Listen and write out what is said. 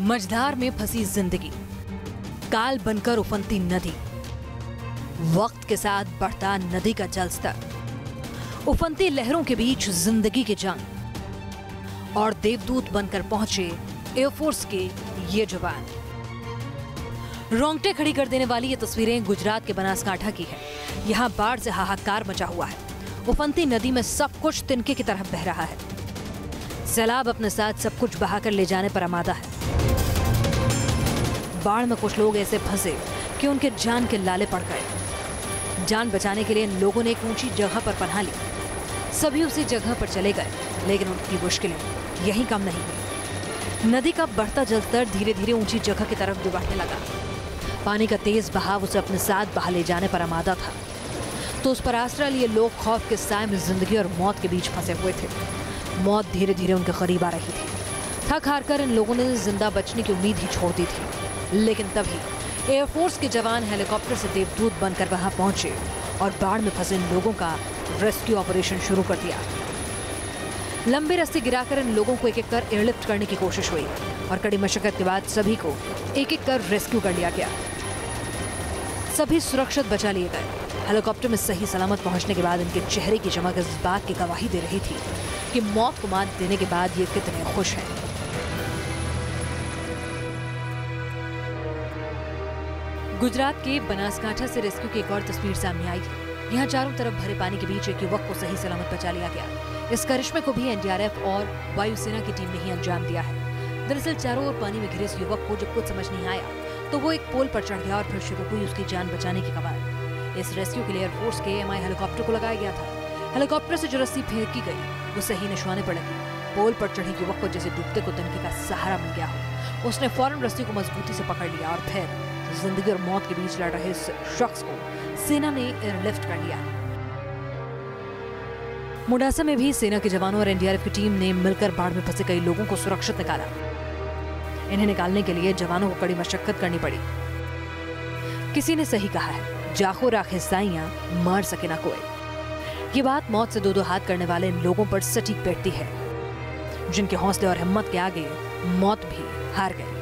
मझधार में फंसी जिंदगी, काल बनकर उफनती नदी, वक्त के साथ बढ़ता नदी का जलस्तर, उफनती लहरों के बीच जिंदगी की जंग और देवदूत बनकर पहुंचे एयरफोर्स के ये जवान। रोंगटे खड़ी कर देने वाली ये तस्वीरें गुजरात के बनासकांठा की है। यहाँ बाढ़ से हाहाकार मचा हुआ है। उफनती नदी में सब कुछ तिनके की तरफ बह रहा है। सैलाब अपने साथ सब कुछ बहाकर ले जाने पर आमादा है। बाढ़ में कुछ लोग ऐसे फंसे कि उनके जान के लाले पड़ गए। जान बचाने के लिए इन लोगों ने एक ऊंची जगह पर पनाह ली। सभी उसी जगह पर चले गए, लेकिन उनकी मुश्किलें यहीं कम नहीं हुई। नदी का बढ़ता जलस्तर धीरे धीरे ऊंची जगह की तरफ बढ़ने लगा। पानी का तेज बहाव उसे अपने साथ बहा ले जाने पर आमादा था। तो उस पर आसरा लिए लोग खौफ के साए में जिंदगी और मौत के बीच फंसे हुए थे। मौत धीरे धीरे उनके करीब आ रही थी। थक हार कर इन लोगों ने जिंदा बचने की उम्मीद ही छोड़ दी थी। लेकिन तभी एयरफोर्स के जवान हेलीकॉप्टर से देवदूत बनकर वहां पहुंचे और बाढ़ में फंसे इन लोगों का रेस्क्यू ऑपरेशन शुरू कर दिया। लंबे रस्ते गिराकर इन लोगों को एक एक कर एयरलिफ्ट करने की कोशिश हुई और कड़ी मशक्कत के बाद सभी को एक एक कर रेस्क्यू कर लिया गया। सभी सुरक्षित बचा लिए गए। हेलीकॉप्टर में सही सलामत पहुंचने के बाद इनके चेहरे की चमक इस बात की गवाही दे रही थी कि मौत को मात देने के बाद ये कितने खुश हैं। गुजरात के बनासकांठा से रेस्क्यू की एक और तस्वीर सामने आई है। यहाँ चारों तरफ भरे पानी के बीच एक युवक को सही सलामत बचा लिया गया। इस करिश्मे को भी एनडीआरएफ और वायुसेना की टीम ने ही अंजाम दिया है। दरअसल चारों ओर पानी में घिरे इस युवक को जब कुछ समझ नहीं आया तो वो एक पोल पर चढ़ गया और फिर शुरू हुई उसकी जान बचाने की कवायद। इस रेस्क्यू के लिए एयरफोर्स के एमआई हेलीकॉप्टर को लगाया गया था। हेलीकॉप्टर से जो रस्सी फेंकी गई वो सही निशाने पर लगी। पोल पर चढ़े युवक को जैसे डूबते को तिनके का सहारा मिल गया हो। उसने फौरन रस्सी को मजबूती से पकड़ लिया और फिर जिंदगी और मौत के बीच लड़ रहे इस शख्स को सेना ने एयरलिफ्ट कर लिया। मोडासा में भी सेना के जवानों और एनडीआरएफ की टीम ने मिलकर बाढ़ में फंसे कई लोगों को सुरक्षित निकाला। इन्हें निकालने के लिए जवानों को कड़ी मशक्कत करनी पड़ी। किसी ने सही कहा है, जाखो राखे साइयां मार सके ना कोई। ये बात मौत से दो दो हाथ करने वाले इन लोगों पर सटीक बैठती है, जिनके हौसले और हिम्मत के आगे मौत भी हार गई।